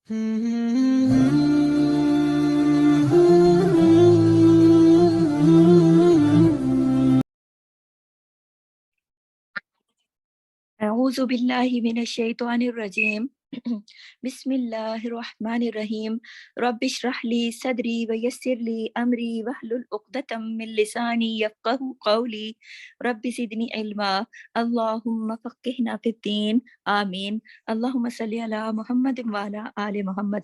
أعوذ بالله من الشيطان الرجيم بسم الله الرحمن الرحيم رب اشرح لي صدري ويسر لي أمري واحلل عقدة من لساني يفقه قولي رب زدني علما اللهم فقهنا في الدين آمين اللهم صل على محمد وعلى آل محمد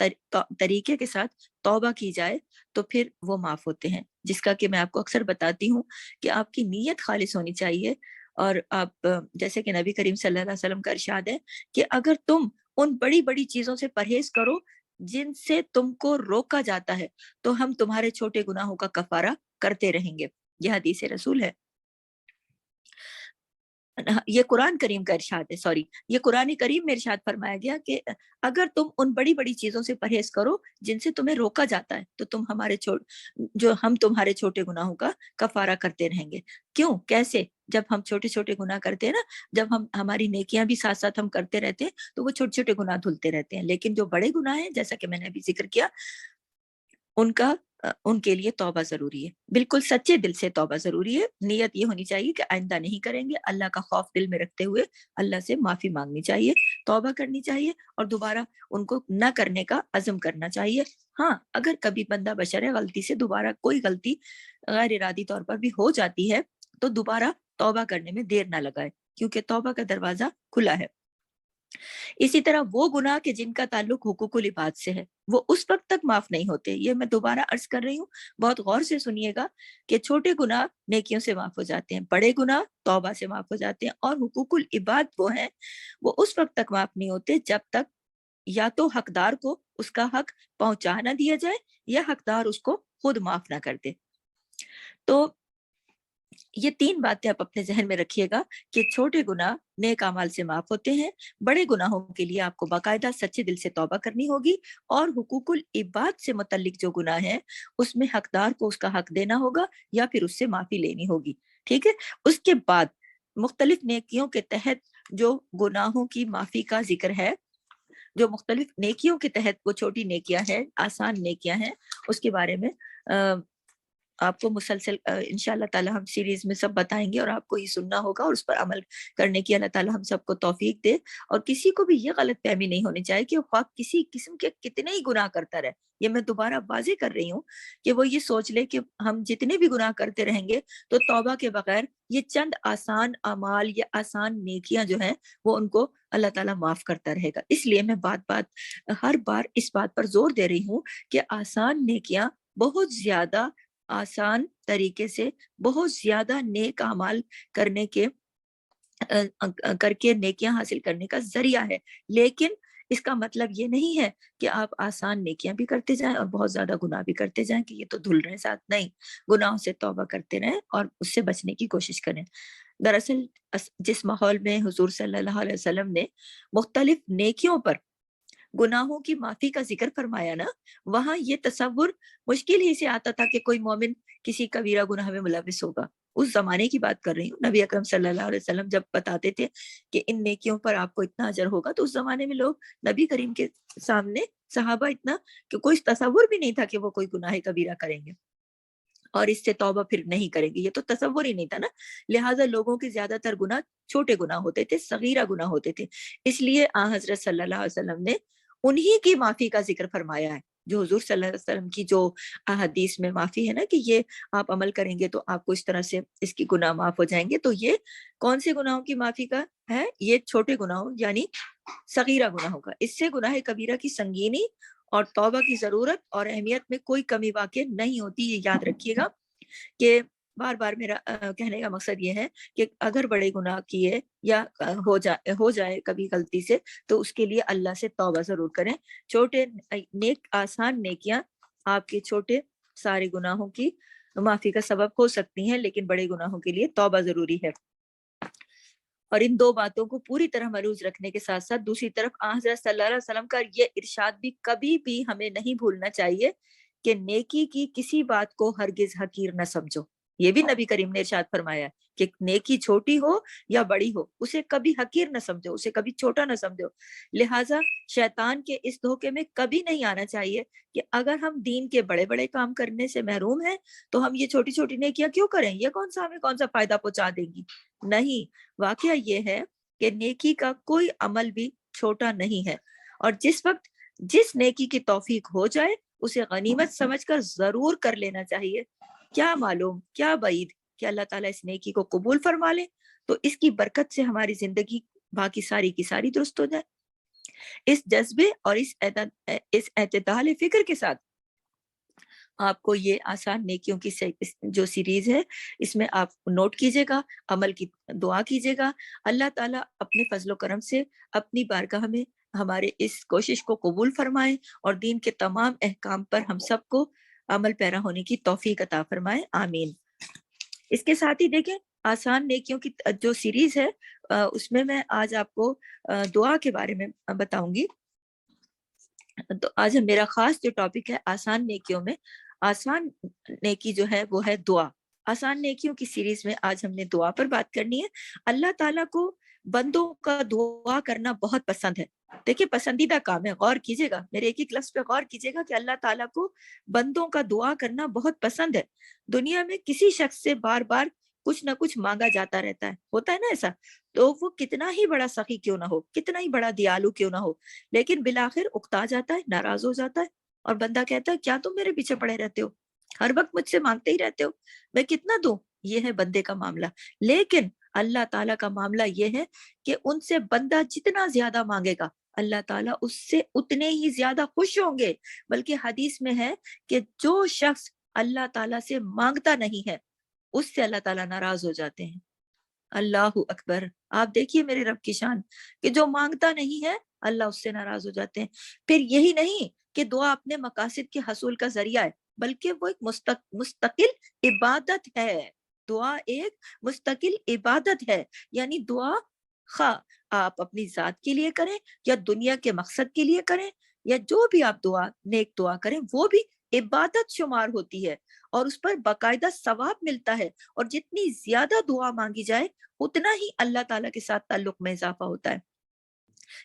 طریقے کے ساتھ توبہ کی جائے تو پھر وہ معاف ہوتے ہیں، جس کا کہ میں آپ کو اکثر بتاتی ہوں کہ آپ کی نیت خالص ہونی چاہیے. اور آپ جیسے کہ نبی کریم صلی اللہ علیہ وسلم کا ارشاد ہے کہ اگر تم ان بڑی بڑی چیزوں سے پرہیز کرو جن سے تم کو روکا جاتا ہے تو ہم تمہارے چھوٹے گناہوں کا کفارہ کرتے رہیں گے. یہ حدیث رسول ہے. یہ قرآن کریم کا ارشاد ہے، سوری، یہ قرآن کریم میں ارشاد فرمایا گیا کہ اگر تم ان بڑی بڑی چیزوں سے پرہیز کرو جن سے تمہیں روکا جاتا ہے تو تم ہم تمہارے چھوٹے گناہوں کا کفارہ کرتے رہیں گے. کیوں؟ کیسے؟ جب ہم چھوٹے چھوٹے گناہ کرتے ہیں نا، جب ہماری نیکیاں بھی ساتھ ساتھ ہم کرتے رہتے ہیں تو وہ چھوٹے چھوٹے گناہ دھلتے رہتے ہیں. لیکن جو بڑے گناہ ہیں، جیسا کہ میں نے ابھی ذکر کیا، ان کے لیے توبہ ضروری ہے. بالکل سچے دل سے توبہ ضروری ہے. نیت یہ ہونی چاہیے کہ آئندہ نہیں کریں گے، اللہ کا خوف دل میں رکھتے ہوئے اللہ سے معافی مانگنی چاہیے، توبہ کرنی چاہیے اور دوبارہ ان کو نہ کرنے کا عزم کرنا چاہیے. ہاں، اگر کبھی بندہ بشر ہے، غلطی سے دوبارہ کوئی غلطی غیر ارادی طور پر بھی ہو جاتی ہے تو دوبارہ توبہ کرنے میں دیر نہ لگائے، کیونکہ توبہ کا دروازہ کھلا ہے. اسی طرح وہ گناہ کے جن کا تعلق حقوق العباد سے ہے وہ اس وقت تک معاف نہیں ہوتے. یہ میں دوبارہ عرض کر رہی ہوں، بہت غور سے سنیے گا کہ چھوٹے گناہ نیکیوں سے معاف ہو جاتے ہیں، بڑے گناہ توبہ سے معاف ہو جاتے ہیں، اور حقوق العباد وہ ہیں، وہ اس وقت تک معاف نہیں ہوتے جب تک یا تو حقدار کو اس کا حق پہنچا نہ دیا جائے یا حقدار اس کو خود معاف نہ کر دے. تو یہ 3 باتیں آپ اپنے ذہن میں رکھیے گا کہ چھوٹے گناہ نیک اعمال سے معاف ہوتے ہیں، بڑے گناہوں کے لیے آپ کو باقاعدہ سچے دل سے توبہ کرنی ہوگی، اور حقوق العباد سے متعلق جو گناہ ہیں اس میں حقدار کو اس کا حق دینا ہوگا یا پھر اس سے معافی لینی ہوگی. ٹھیک ہے. اس کے بعد مختلف نیکیوں کے تحت جو گناہوں کی معافی کا ذکر ہے، جو مختلف نیکیوں کے تحت وہ چھوٹی نیکیاں ہیں، آسان نیکیاں ہیں، اس کے بارے میں آپ کو مسلسل انشاءاللہ تعالی ہم سیریز میں سب بتائیں گے، اور آپ کو یہ سننا ہوگا اور اس پر عمل کرنے کی اللہ تعالی ہم سب کو توفیق دے. اور کسی کو بھی یہ غلط فہمی نہیں ہونی چاہیے کہ خواہ کسی قسم کے کتنے ہی گناہ کرتا رہے. یہ میں دوبارہ واضح کر رہی ہوں کہ وہ یہ سوچ لے کہ ہم جتنے بھی گناہ کرتے رہیں گے تو توبہ کے بغیر یہ چند آسان اعمال یا آسان نیکیاں جو ہیں وہ ان کو اللہ تعالیٰ معاف کرتا رہے گا. اس لیے میں ہر بار اس بات پر زور دے رہی ہوں کہ آسان نیکیاں بہت زیادہ آسان طریقے سے بہت زیادہ نیک اعمال کرنے کے کر کے نیکیاں حاصل کرنے کا ذریعہ ہے. لیکن اس کا مطلب یہ نہیں ہے کہ آپ آسان نیکیاں بھی کرتے جائیں اور بہت زیادہ گناہ بھی کرتے جائیں کہ یہ تو دھل رہے ساتھ. نہیں، گناہوں سے توبہ کرتے رہیں اور اس سے بچنے کی کوشش کریں. دراصل جس ماحول میں حضور صلی اللہ علیہ وسلم نے مختلف نیکیوں پر گناہوں کی معافی کا ذکر فرمایا نا، وہاں یہ تصور مشکل ہی سے آتا تھا کہ کوئی مومن کسی کبیرہ گناہ میں ملوث ہوگا. اس زمانے کی بات کر رہی ہوں. نبی اکرم صلی اللہ علیہ وسلم جب بتاتے تھے کہ ان نیکیوں پر آپ کو اتنا اجر ہوگا تو اس زمانے میں لوگ نبی کریم کے سامنے صحابہ اتنا کہ کوئی تصور بھی نہیں تھا کہ وہ کوئی گناہ کبیرہ کریں گے اور اس سے توبہ پھر نہیں کریں گے. یہ تو تصور ہی نہیں تھا نا. لہٰذا لوگوں کے زیادہ تر گناہ چھوٹے گناہ ہوتے تھے، صغیرہ گناہ ہوتے تھے. اس لیے حضرت صلی اللہ علیہ وسلم نے انہی کی معافی کا ذکر فرمایا ہے. جو حضور صلی اللہ علیہ وسلم کی جو احادیث میں معافی ہے نا کہ یہ آپ عمل کریں گے تو آپ کو اس طرح سے اس کی گناہ معاف ہو جائیں گے، تو یہ کون سے گناہوں کی معافی کا ہے؟ یہ چھوٹے گناہوں یعنی صغیرہ گناہوں کا. اس سے گناہ کبیرہ کی سنگینی اور توبہ کی ضرورت اور اہمیت میں کوئی کمی واقع نہیں ہوتی. یہ یاد رکھیے گا کہ بار بار میرا کہنے کا مقصد یہ ہے کہ اگر بڑے گناہ کیے یا ہو جائے کبھی غلطی سے تو اس کے لیے اللہ سے توبہ ضرور کریں. چھوٹے آسان نیکیاں آپ کے چھوٹے سارے گناہوں کی معافی کا سبب ہو سکتی ہیں، لیکن بڑے گناہوں کے لیے توبہ ضروری ہے. اور ان 2 باتوں کو پوری طرح ملحوظ رکھنے کے ساتھ ساتھ دوسری طرف حضرت صلی اللہ علیہ وسلم کا یہ ارشاد بھی کبھی بھی ہمیں نہیں بھولنا چاہیے کہ نیکی کی کسی بات کو ہرگز حقیر نہ سمجھو. یہ بھی نبی کریم نے ارشاد فرمایا کہ نیکی چھوٹی ہو یا بڑی ہو اسے کبھی حقیر نہ سمجھو، اسے کبھی چھوٹا نہ سمجھو. لہٰذا شیطان کے اس دھوکے میں کبھی نہیں آنا چاہیے کہ اگر ہم دین کے بڑے بڑے کام کرنے سے محروم ہیں تو ہم یہ چھوٹی چھوٹی نیکیاں کیوں کریں، یہ ہمیں کون سا فائدہ پہنچا دیں گی. نہیں، واقعہ یہ ہے کہ نیکی کا کوئی عمل بھی چھوٹا نہیں ہے، اور جس وقت جس نیکی کی توفیق ہو جائے اسے غنیمت سمجھ کر ضرور کر لینا چاہیے. کیا معلوم، کیا بعید کہ اللہ تعالیٰ اس نیکی کو قبول فرما لے تو اس کی برکت سے ہماری زندگی باقی ساری کی ساری درست ہو جائے. اس جذبے اور اس اعتدال فکر کے ساتھ آپ کو یہ آسان نیکیوں کی جو سیریز ہے اس میں آپ نوٹ کیجئے گا، عمل کی دعا کیجئے گا. اللہ تعالیٰ اپنے فضل و کرم سے اپنی بارگاہ میں ہمارے اس کوشش کو قبول فرمائے اور دین کے تمام احکام پر ہم سب کو عمل پیرا ہونے کی توفیق عطا فرمائے، آمین. اس کے ساتھ ہی دیکھیں آسان نیکیوں کی جو سیریز ہے اس میں آج آپ کو دعا کے بارے میں بتاؤں گی. تو آج میرا خاص جو ٹاپک ہے آسان نیکیوں میں، آسان نیکی جو ہے وہ ہے دعا. آسان نیکیوں کی سیریز میں آج ہم نے دعا پر بات کرنی ہے. اللہ تعالیٰ کو بندوں کا دعا کرنا بہت پسند ہے. دیکھیں پسندیدہ کام ہے، غور کیجئے گا، میرے ایک لفظ پہ غور کیجئے گا کہ اللہ تعالیٰ کو بندوں کا دعا کرنا بہت پسند ہے. دنیا میں کسی شخص سے بار بار کچھ نہ کچھ مانگا جاتا رہتا ہے، ہوتا ہے نا ایسا، تو وہ کتنا ہی بڑا سخی کیوں نہ ہو، کتنا ہی بڑا دیالو کیوں نہ ہو، لیکن بالآخر اکتا جاتا ہے، ناراض ہو جاتا ہے اور بندہ کہتا ہے کیا تم میرے پیچھے پڑے رہتے ہو، ہر وقت مجھ سے مانگتے ہی رہتے ہو، میں کتنا دوں. یہ ہے بندے کا معاملہ. لیکن اللہ تعالیٰ کا معاملہ یہ ہے کہ ان سے بندہ جتنا زیادہ مانگے گا اللہ تعالیٰ اس سے اتنے ہی زیادہ خوش ہوں گے. بلکہ حدیث میں ہے کہ جو شخص اللہ تعالیٰ سے مانگتا نہیں ہے اس سے اللہ تعالیٰ ناراض ہو جاتے ہیں. اللہ اکبر. آپ دیکھیے میرے رب کی شان کہ جو مانگتا نہیں ہے اللہ اس سے ناراض ہو جاتے ہیں. پھر یہی نہیں کہ دعا اپنے مقاصد کے حصول کا ذریعہ ہے، بلکہ وہ ایک مستقل عبادت ہے. دعا ایک مستقل عبادت ہے. یعنی دعا خواہ آپ اپنی ذات کے لیے کریں یا دنیا کے مقصد کے لیے کریں، یا جو بھی آپ نیک دعا کریں وہ بھی عبادت شمار ہوتی ہے اور اس پر باقاعدہ ثواب ملتا ہے. اور جتنی زیادہ دعا مانگی جائے اتنا ہی اللہ تعالیٰ کے ساتھ تعلق میں اضافہ ہوتا ہے.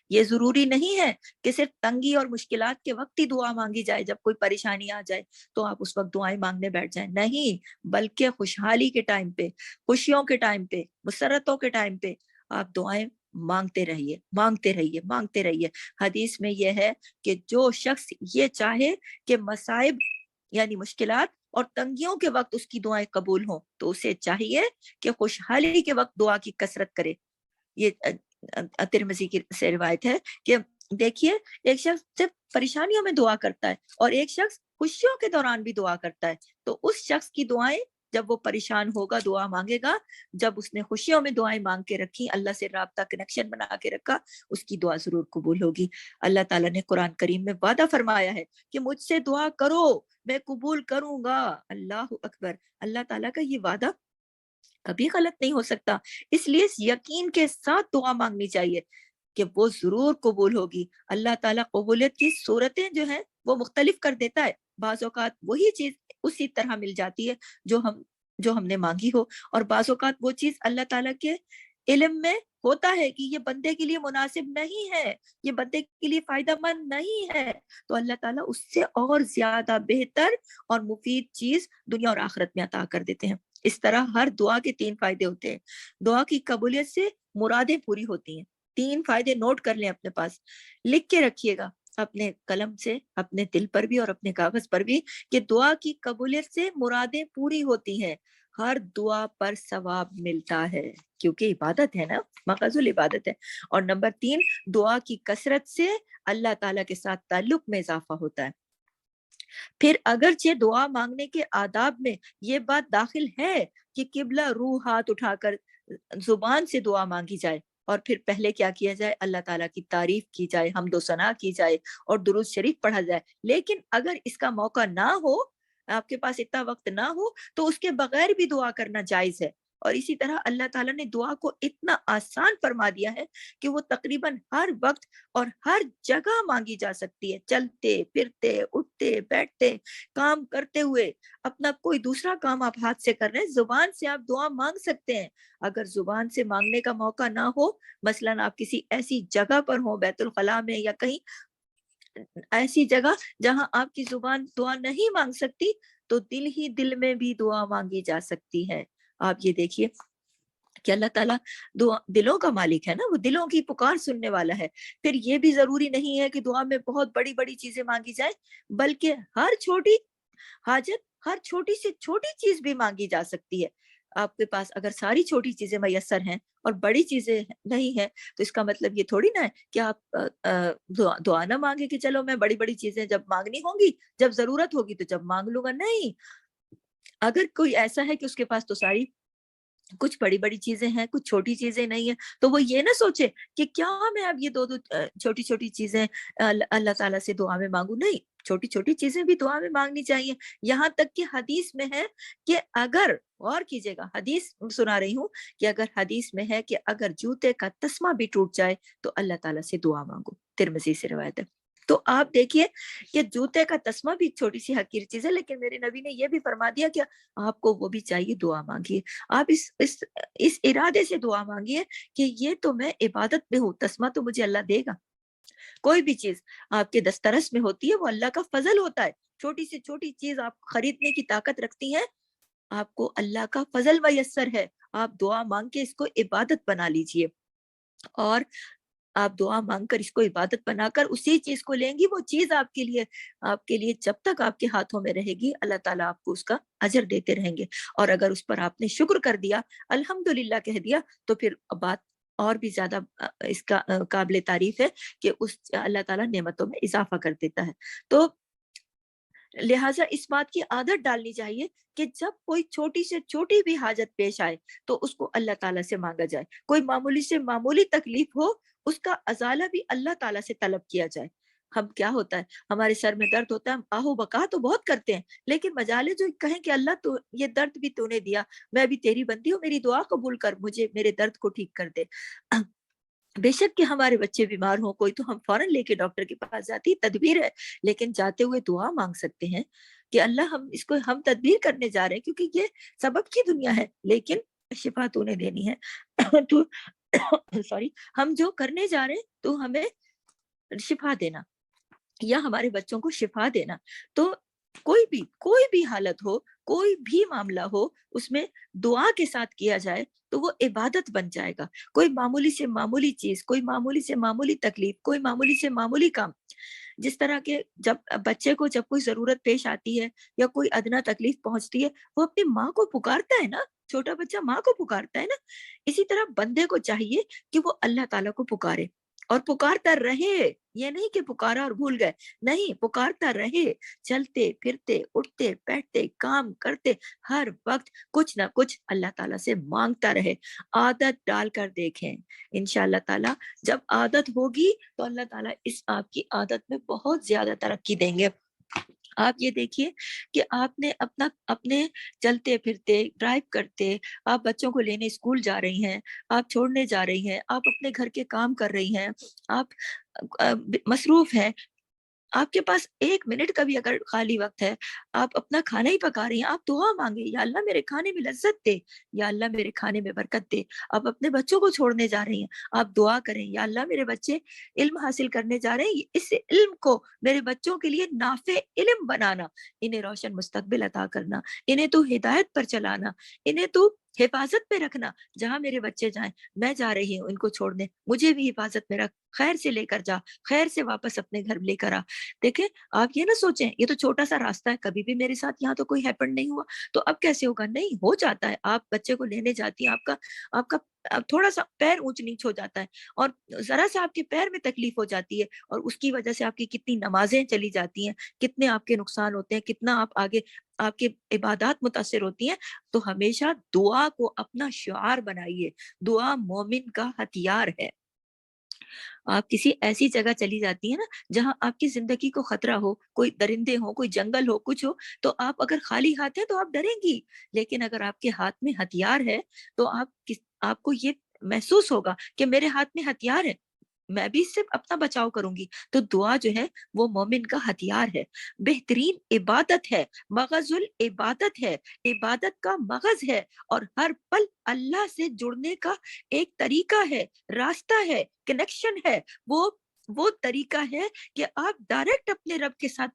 یہ ضروری نہیں ہے کہ صرف تنگی اور مشکلات کے وقت ہی دعا مانگی جائے، جب کوئی پریشانی آ جائے تو آپ اس وقت دعائیں مانگنے بیٹھ جائیں. نہیں، بلکہ خوشحالی کے ٹائم پہ، خوشیوں کے ٹائم پہ، مسرتوں کے ٹائم پہ آپ دعائیں مانگتے رہیے، مانگتے رہیے، مانگتے رہیے. حدیث میں یہ ہے کہ جو شخص یہ چاہے کہ مصائب یعنی مشکلات اور تنگیوں کے وقت اس کی دعائیں قبول ہوں تو اسے چاہیے کہ خوشحالی کے وقت دعا کی کثرت کرے. یہ ترمذی کی سے روایت ہے کہ دیکھیے ایک شخص صرف پریشانیوں میں دعا کرتا ہے اور ایک شخص خوشیوں کے دوران بھی دعا کرتا ہے، تو اس شخص کی دعائیں جب وہ پریشان ہوگا دعا مانگے گا، جب اس نے خوشیوں میں دعائیں مانگ کے رکھی، اللہ سے رابطہ کنیکشن بنا کے رکھا، اس کی دعا ضرور قبول ہوگی. اللہ تعالیٰ نے قرآن کریم میں وعدہ فرمایا ہے کہ مجھ سے دعا کرو میں قبول کروں گا. اللہ اکبر. اللہ تعالیٰ کا یہ وعدہ کبھی غلط نہیں ہو سکتا. اس لیے یقین کے ساتھ دعا مانگنی چاہیے کہ وہ ضرور قبول ہوگی. اللہ تعالیٰ قبولیت کی صورتیں جو ہیں وہ مختلف کر دیتا ہے. بعض اوقات وہی چیز اسی طرح مل جاتی ہے جو ہم نے مانگی ہو، اور بعض اوقات وہ چیز اللہ تعالیٰ کے علم میں ہوتا ہے کہ یہ بندے کے لیے مناسب نہیں ہے، یہ بندے کے لیے فائدہ مند نہیں ہے، تو اللہ تعالیٰ اس سے اور زیادہ بہتر اور مفید چیز دنیا اور آخرت میں عطا کر دیتے ہیں. اس طرح ہر دعا کے 3 فائدے ہوتے ہیں. دعا کی قبولیت سے مرادیں پوری ہوتی ہیں. 3 فائدے نوٹ کر لیں اپنے پاس، لکھ کے رکھیے گا اپنے قلم سے، اپنے دل پر بھی اور اپنے کاغذ پر بھی، کہ دعا کی قبولیت سے مرادیں پوری ہوتی ہیں. ہر دعا پر ثواب ملتا ہے کیونکہ عبادت ہے نا، ماخذ العبادت ہے. اور نمبر 3، دعا کی کثرت سے اللہ تعالیٰ کے ساتھ تعلق میں اضافہ ہوتا ہے. پھر اگرچہ دعا مانگنے کے آداب میں یہ بات داخل ہے کہ قبلہ روح ہاتھ اٹھا کر زبان سے دعا مانگی جائے اور پھر پہلے کیا کیا جائے، اللہ تعالیٰ کی تعریف کی جائے، حمد و ثنا کی جائے اور درود شریف پڑھا جائے. لیکن اگر اس کا موقع نہ ہو، آپ کے پاس اتنا وقت نہ ہو، تو اس کے بغیر بھی دعا کرنا جائز ہے. اور اسی طرح اللہ تعالیٰ نے دعا کو اتنا آسان فرما دیا ہے کہ وہ تقریباً ہر وقت اور ہر جگہ مانگی جا سکتی ہے. چلتے پھرتے، اٹھتے بیٹھتے، کام کرتے ہوئے، اپنا کوئی دوسرا کام آپ ہاتھ سے کر رہے ہیں، زبان سے آپ دعا مانگ سکتے ہیں. اگر زبان سے مانگنے کا موقع نہ ہو، مثلاً آپ کسی ایسی جگہ پر ہوں، بیت الخلاء میں یا کہیں ایسی جگہ جہاں آپ کی زبان دعا نہیں مانگ سکتی، تو دل ہی دل میں بھی دعا مانگی جا سکتی ہے. آپ یہ دیکھیے کہ اللہ تعالیٰ دلوں کا مالک ہے نا، وہ دلوں کی پکار سننے والا ہے. پھر یہ بھی ضروری نہیں ہے کہ دعا میں بہت بڑی بڑی چیزیں مانگی جائیں، بلکہ ہر چھوٹی حاجت، ہر چھوٹی سے چھوٹی چیز بھی مانگی جا سکتی ہے. آپ کے پاس اگر ساری چھوٹی چیزیں میسر ہیں اور بڑی چیزیں نہیں ہیں تو اس کا مطلب یہ تھوڑی نا ہے کہ آپ دعا نہ مانگے کہ چلو میں بڑی بڑی چیزیں جب مانگنی ہوں گی، جب ضرورت ہوگی تو جب مانگ لوں گا، نہیں۔ اگر کوئی ایسا ہے کہ اس کے پاس تو ساری کچھ بڑی بڑی چیزیں ہیں، کچھ چھوٹی چیزیں نہیں ہیں، تو وہ یہ نہ سوچے کہ کیا میں اب یہ دو چھوٹی چھوٹی چیزیں اللہ تعالیٰ سے دعا میں مانگوں، نہیں، چھوٹی چھوٹی چیزیں بھی دعا میں مانگنی چاہیے۔ یہاں تک کہ حدیث میں ہے کہ اگر، غور کیجیے گا، حدیث سنا رہی ہوں کہ اگر حدیث میں ہے کہ اگر جوتے کا تسمہ بھی ٹوٹ جائے تو اللہ تعالیٰ سے دعا مانگو، ترمذی سے روایت ہے۔ تو آپ دیکھیے کہ جوتے کا تسمہ بھی چھوٹی سی حقیر چیز ہے، لیکن میرے نبی نے یہ بھی فرما دیا کہ آپ کو وہ بھی چاہیے، دعا مانگیے۔ آپ اس ارادے سے دعا مانگیے کہ یہ تو میں عبادت میں ہوں، تسمہ تو مجھے اللہ دے گا۔ کوئی بھی چیز آپ کے دسترس میں ہوتی ہے وہ اللہ کا فضل ہوتا ہے۔ چھوٹی سے چھوٹی چیز آپ خریدنے کی طاقت رکھتی ہیں، آپ کو اللہ کا فضل میسر ہے۔ آپ دعا مانگ کے اس کو عبادت بنا لیجئے، اور آپ دعا مانگ کر اس کو عبادت بنا کر اسی چیز کو لیں گی، وہ چیز آپ کے لیے جب تک آپ کے ہاتھوں میں رہے گی اللہ تعالیٰ آپ کو اس کا اجر دیتے رہیں گے۔ اور اگر اس پر آپ نے شکر کر دیا، الحمدللہ کہہ دیا، تو پھر بات اور بھی زیادہ اس کا قابل تعریف ہے کہ اس اللہ تعالیٰ نعمتوں میں اضافہ کر دیتا ہے۔ تو لہٰذا اس بات کی عادت ڈالنی چاہیے کہ جب کوئی چھوٹی سے چھوٹی بھی حاجت پیش آئے تو اس کو اللہ تعالیٰ سے مانگا جائے۔ کوئی معمولی سے معمولی تکلیف ہو، اس کا ازالہ بھی اللہ تعالیٰ سے طلب کیا جائے۔ ہم کیا ہوتا ہے، ہمارے سر میں درد ہوتا ہے، ہم آہو بکا تو بہت کرتے ہیں، لیکن مجالے جو کہیں کہ اللہ تو یہ درد بھی تو نے دیا، میں بھی تیری بندی ہوں، میری دعا قبول کر، مجھے میرے درد کو ٹھیک کر دے۔ بے شک کہ ہمارے بچے بیمار ہوں کوئی، تو ہم فوراً لے کے ڈاکٹر کے پاس جاتی، تدبیر ہے، لیکن جاتے ہوئے دعا مانگ سکتے ہیں کہ اللہ ہم تدبیر کرنے جا رہے ہیں کیونکہ یہ سبب کی دنیا ہے، لیکن شفا تو نے دینی ہے تو سوری، ہم جو کرنے جا رہے ہیں تو ہمیں شفا دینا یا ہمارے بچوں کو شفا دینا۔ تو کوئی بھی حالت ہو، کوئی بھی معاملہ ہو، اس میں دعا کے ساتھ کیا جائے تو وہ عبادت بن جائے گا۔ کوئی معمولی سے معمولی چیز، کوئی معمولی سے معمولی تکلیف، کوئی معمولی سے معمولی کام، جس طرح کے جب بچے کو جب کوئی ضرورت پیش آتی ہے یا کوئی ادنا تکلیف پہنچتی ہے، وہ اپنی ماں کو پکارتا ہے نا، چھوٹا بچہ ماں کو پکارتا ہے نا، اسی طرح بندے کو چاہیے کہ وہ اللہ تعالیٰ کو پکارے اور پکارتا رہے۔ یہ نہیں کہ پکارا اور بھول گئے، نہیں، پکارتا رہے، چلتے پھرتے اٹھتے بیٹھتے کام کرتے ہر وقت کچھ نہ کچھ اللہ تعالیٰ سے مانگتا رہے۔ عادت ڈال کر دیکھیں، انشاءاللہ تعالیٰ جب عادت ہوگی تو اللہ تعالیٰ اس آپ کی عادت میں بہت زیادہ ترقی دیں گے۔ آپ یہ دیکھیے کہ آپ نے اپنے چلتے پھرتے ڈرائیو کرتے، آپ بچوں کو لینے اسکول جا رہی ہیں، آپ چھوڑنے جا رہی ہیں، آپ اپنے گھر کے کام کر رہی ہیں، آپ مصروف ہیں، آپ کے پاس ایک منٹ کا بھی اگر خالی وقت ہے، آپ اپنا کھانا ہی پکا رہی ہیں، آپ دعا مانگے، یا اللہ میرے کھانے میں لذت دے، یا اللہ میرے کھانے میں برکت دے۔ آپ اپنے بچوں کو چھوڑنے جا رہی ہیں، آپ دعا کریں، یا اللہ میرے بچے علم حاصل کرنے جا رہے ہیں، اس علم کو میرے بچوں کے لیے نافع علم بنانا، انہیں روشن مستقبل عطا کرنا، انہیں تو ہدایت پر چلانا، انہیں تو حفاظت پہ رکھنا، جہاں میرے بچے جائیں میں جا رہی ہوں ان کو چھوڑنے، مجھے بھی حفاظت میں رکھ، خیر سے لے کر جا، خیر سے واپس اپنے گھر لے کر آ۔ دیکھیں، آپ یہ نہ سوچیں یہ تو چھوٹا سا راستہ ہے، کبھی بھی میرے ساتھ یہاں تو کوئی ہیپن نہیں ہوا تو اب کیسے ہوگا، نہیں، ہو جاتا ہے۔ آپ بچے کو لینے جاتی ہیں، آپ کا تھوڑا سا پیر اونچ نیچ ہو جاتا ہے اور ذرا سا آپ کے پیر میں تکلیف ہو جاتی ہے، اور اس کی وجہ سے آپ کی کتنی نمازیں چلی جاتی ہیں، کتنے آپ کے نقصان ہوتے ہیں، کتنا آپ آگے آپ کی عبادات متاثر ہوتی ہیں۔ تو ہمیشہ دعا کو اپنا شعار بنائیے، دعا مومن کا ہتھیار ہے۔ آپ کسی ایسی جگہ چلی جاتی ہیں نا جہاں آپ کی زندگی کو خطرہ ہو، کوئی درندے ہو، کوئی جنگل ہو، کچھ ہو، تو آپ اگر خالی ہاتھ ہیں تو آپ ڈریں گی، لیکن اگر آپ کے ہاتھ میں ہتھیار ہے تو آپ کو یہ محسوس ہوگا کہ میرے ہاتھ میں ہتھیار ہے، میں بھی اس سے اپنا بچاؤ کروں گی۔ تو دعا جو ہے وہ مومن کا ہتھیار ہے، بہترین عبادت ہے، مغز العبادت ہے، عبادت کا مغز ہے، اور ہر پل اللہ سے جڑنے کا ایک طریقہ ہے، راستہ ہے، کنیکشن ہے۔ وہ طریقہ ہے کہ آپ ڈائریکٹ اپنے رب کے ساتھ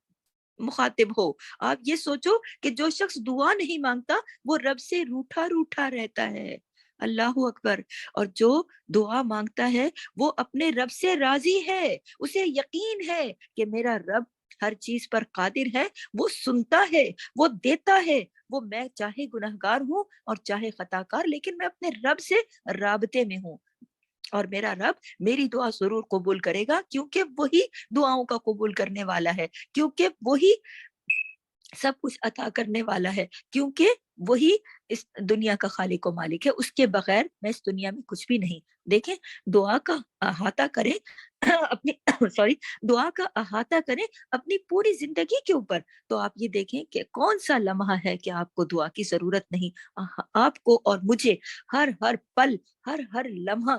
مخاطب ہو۔ آپ یہ سوچو کہ جو شخص دعا نہیں مانگتا وہ رب سے روٹھا روٹھا رہتا ہے، اللہ اکبر، اور جو دعا مانگتا ہے وہ اپنے رب سے راضی ہے، اسے یقین ہے کہ میرا رب ہر چیز پر قادر ہے، وہ سنتا ہے، وہ دیتا ہے، وہ میں چاہے گنہگار ہوں اور چاہے خطا کار، لیکن میں اپنے رب سے رابطے میں ہوں، اور میرا رب میری دعا ضرور قبول کرے گا، کیونکہ وہی دعاؤں کا قبول کرنے والا ہے، کیونکہ وہی سب کچھ عطا کرنے والا ہے، کیونکہ وہی اس دنیا کا خالق و مالک ہے، اس کے بغیر میں اس دنیا میں کچھ بھی نہیں۔ دیکھیں، دعا کا احاطہ کریں اپنی سوری دعا کا احاطہ کریں اپنی پوری زندگی کے اوپر، تو آپ یہ دیکھیں کہ کون سا لمحہ ہے کہ آپ کو دعا کی ضرورت نہیں۔ آپ کو اور مجھے ہر ہر پل، ہر ہر لمحہ،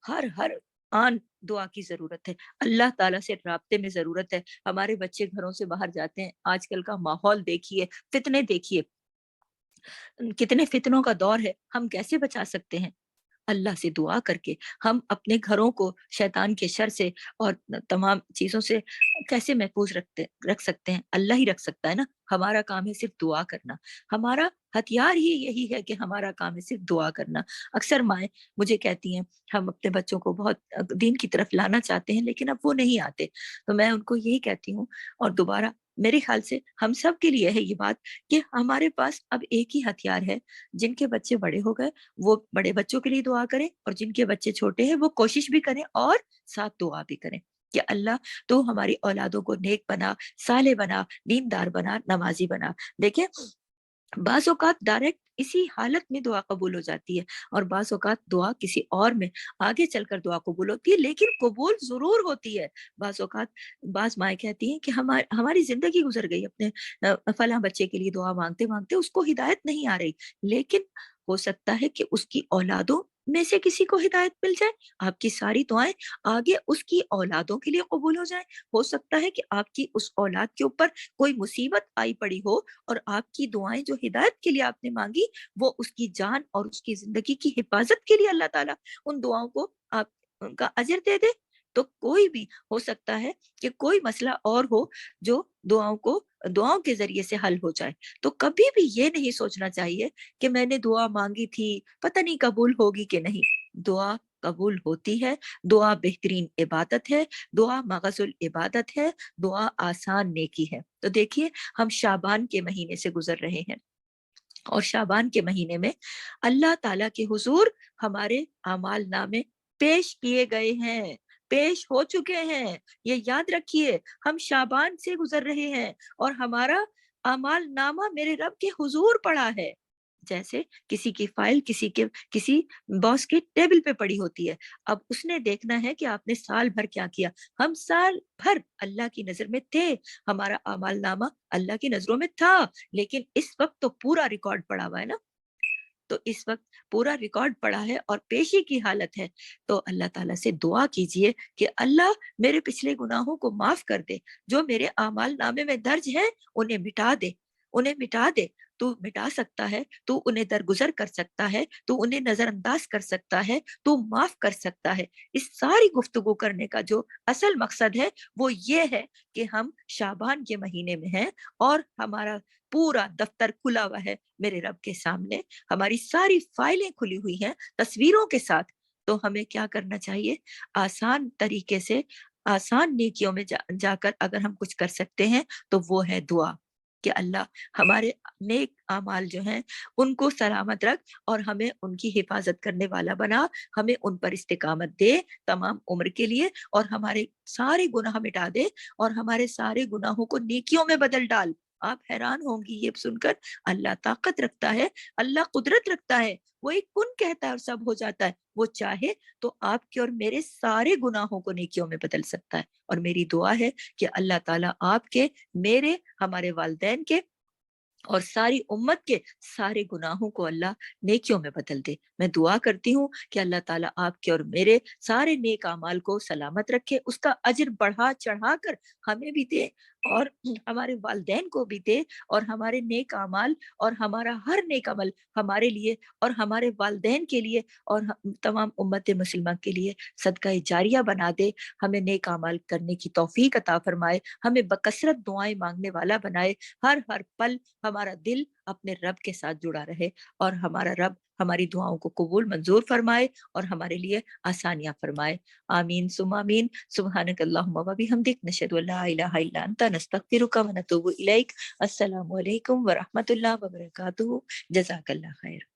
ہر ہر آن دعا کی ضرورت ہے، اللہ تعالیٰ سے رابطے میں ضرورت ہے۔ ہمارے بچے گھروں سے باہر جاتے ہیں، آج کل کا ماحول دیکھیے، فتنے دیکھیے، کتنے فتنوں کا دور ہے، ہم کیسے بچا سکتے ہیں؟ اللہ سے دعا کر کے ہم اپنے گھروں کو شیطان کے شر سے اور تمام چیزوں سے کیسے محفوظ رکھ سکتے ہیں؟ اللہ ہی رکھ سکتا ہے نا۔ ہمارا کام ہے صرف دعا کرنا، ہمارا ہتھیار ہی یہی ہے کہ ہمارا کام ہے صرف دعا کرنا۔ اکثر مائیں مجھے کہتی ہیں ہم اپنے بچوں کو بہت دین کی طرف لانا چاہتے ہیں لیکن اب وہ نہیں آتے، تو میں ان کو یہی کہتی ہوں، اور دوبارہ میرے خیال سے ہم سب کے لیے ہے یہ بات، کہ ہمارے پاس اب ایک ہی ہتھیار ہے۔ جن کے بچے بڑے ہو گئے وہ بڑے بچوں کے لیے دعا کریں، اور جن کے بچے چھوٹے ہیں وہ کوشش بھی کریں اور ساتھ دعا بھی کریں کہ اللہ تو ہماری اولادوں کو نیک بنا، صالح بنا، دیندار بنا، نمازی بنا۔ دیکھیں، بعض اوقات ڈائریکٹ اسی حالت میں دعا قبول ہو جاتی ہے، اور بعض اوقات دعا کسی اور میں آگے چل کر دعا قبول ہوتی ہے، لیکن قبول ضرور ہوتی ہے۔ بعض اوقات بعض مائیں کہتی ہیں کہ ہماری زندگی گزر گئی اپنے فلاں بچے کے لیے دعا مانگتے مانگتے، اس کو ہدایت نہیں آ رہی، لیکن ہو سکتا ہے کہ اس کی اولادوں میں سے کسی کو ہدایت مل جائے، آپ کی ساری دعائیں آگے اس کی اولادوں کے لیے قبول ہو جائیں۔ ہو سکتا ہے کہ آپ کی اس اولاد کے اوپر کوئی مصیبت آئی پڑی ہو، اور آپ کی دعائیں جو ہدایت کے لیے آپ نے مانگی، وہ اس کی جان اور اس کی زندگی کی حفاظت کے لیے اللہ تعالیٰ ان دعاؤں کو آپ ان کا اجر دے دے۔ تو کوئی بھی ہو سکتا ہے کہ کوئی مسئلہ اور ہو جو دعاؤں کے ذریعے سے حل ہو جائے، تو کبھی بھی یہ نہیں سوچنا چاہیے کہ میں نے دعا مانگی تھی، پتہ نہیں قبول ہوگی کہ نہیں۔ دعا قبول ہوتی ہے، دعا بہترین عبادت ہے، دعا مغز العبادت ہے، دعا آسان نیکی ہے۔ تو دیکھیے، ہم شعبان کے مہینے سے گزر رہے ہیں، اور شعبان کے مہینے میں اللہ تعالیٰ کے حضور ہمارے اعمال نامے پیش کیے گئے ہیں، پیش ہو چکے ہیں۔ یہ یاد رکھیے، ہم شعبان سے گزر رہے ہیں اور ہمارا اعمال نامہ میرے رب کے حضور پڑا ہے۔ جیسے کسی کی فائل کسی باس کے ٹیبل پہ پڑی ہوتی ہے، اب اس نے دیکھنا ہے کہ آپ نے سال بھر کیا کیا۔ ہم سال بھر اللہ کی نظر میں تھے، ہمارا اعمال نامہ اللہ کی نظروں میں تھا، لیکن اس وقت تو پورا ریکارڈ پڑا ہوا ہے نا۔ تو اس وقت پورا ریکارڈ پڑا ہے اور پیشی کی حالت ہے، تو اللہ تعالیٰ سے دعا کیجئے کہ اللہ میرے پچھلے گناہوں کو معاف کر دے، جو میرے اعمال نامے میں درج ہیں انہیں مٹا دے، انہیں مٹا دے۔ تو مٹا سکتا ہے، تو انہیں درگزر کر سکتا ہے، تو انہیں نظر انداز کر سکتا ہے، تو معاف کر سکتا ہے۔ اس ساری گفتگو کرنے کا جو اصل مقصد ہے وہ یہ ہے کہ ہم شعبان کے مہینے میں ہیں، اور ہمارا پورا دفتر کھلا ہوا ہے میرے رب کے سامنے، ہماری ساری فائلیں کھلی ہوئی ہیں تصویروں کے ساتھ۔ تو ہمیں کیا کرنا چاہیے؟ آسان طریقے سے، آسان نیکیوں میں جا کر اگر ہم کچھ کر سکتے ہیں تو وہ ہے دعا، کہ اللہ ہمارے نیک اعمال جو ہیں ان کو سلامت رکھ، اور ہمیں ان کی حفاظت کرنے والا بنا، ہمیں ان پر استقامت دے تمام عمر کے لیے، اور ہمارے سارے گناہ مٹا دے، اور ہمارے سارے گناہوں کو نیکیوں میں بدل ڈال۔ آپ حیران ہوں گی یہ سن کر، اللہ طاقت رکھتا ہے، اللہ قدرت رکھتا ہے، وہ ایک کن کہتا ہے اور سب ہو جاتا ہے۔ وہ چاہے تو آپ کے اور میرے سارے گناہوں کو نیکیوں میں بدل سکتا ہے، اور میری دعا ہے کہ اللہ تعالیٰ آپ کے، میرے، ہمارے والدین کے اور ساری امت کے سارے گناہوں کو اللہ نیکیوں میں بدل دے۔ میں دعا کرتی ہوں کہ اللہ تعالیٰ آپ کے اور میرے سارے نیک اعمال کو سلامت رکھے، اس کا اجر بڑھا چڑھا کر ہمیں بھی دے، اور ہمارے والدین کو بھی دے، اور ہمارے نیک اعمال اور ہمارا ہر نیک عمل ہمارے لیے اور ہمارے والدین کے لیے اور تمام امت مسلمہ کے لیے صدقہ جاریہ بنا دے۔ ہمیں نیک اعمال کرنے کی توفیق عطا فرمائے، ہمیں بکثرت دعائیں مانگنے والا بنائے، ہر ہر پل ہمارا دل اپنے رب کے ساتھ جڑا رہے، اور ہمارا رب ہماری دعاؤں کو قبول منظور فرمائے اور ہمارے لیے آسانیاں فرمائے. آمین ثم آمین. سبحانک اللہم و بحمدک نشہد ان لا الہ الا انت نستغفرک و نتوب الیک. السلام علیکم ورحمۃ اللہ وبرکاتہ. جزاک اللہ خیر.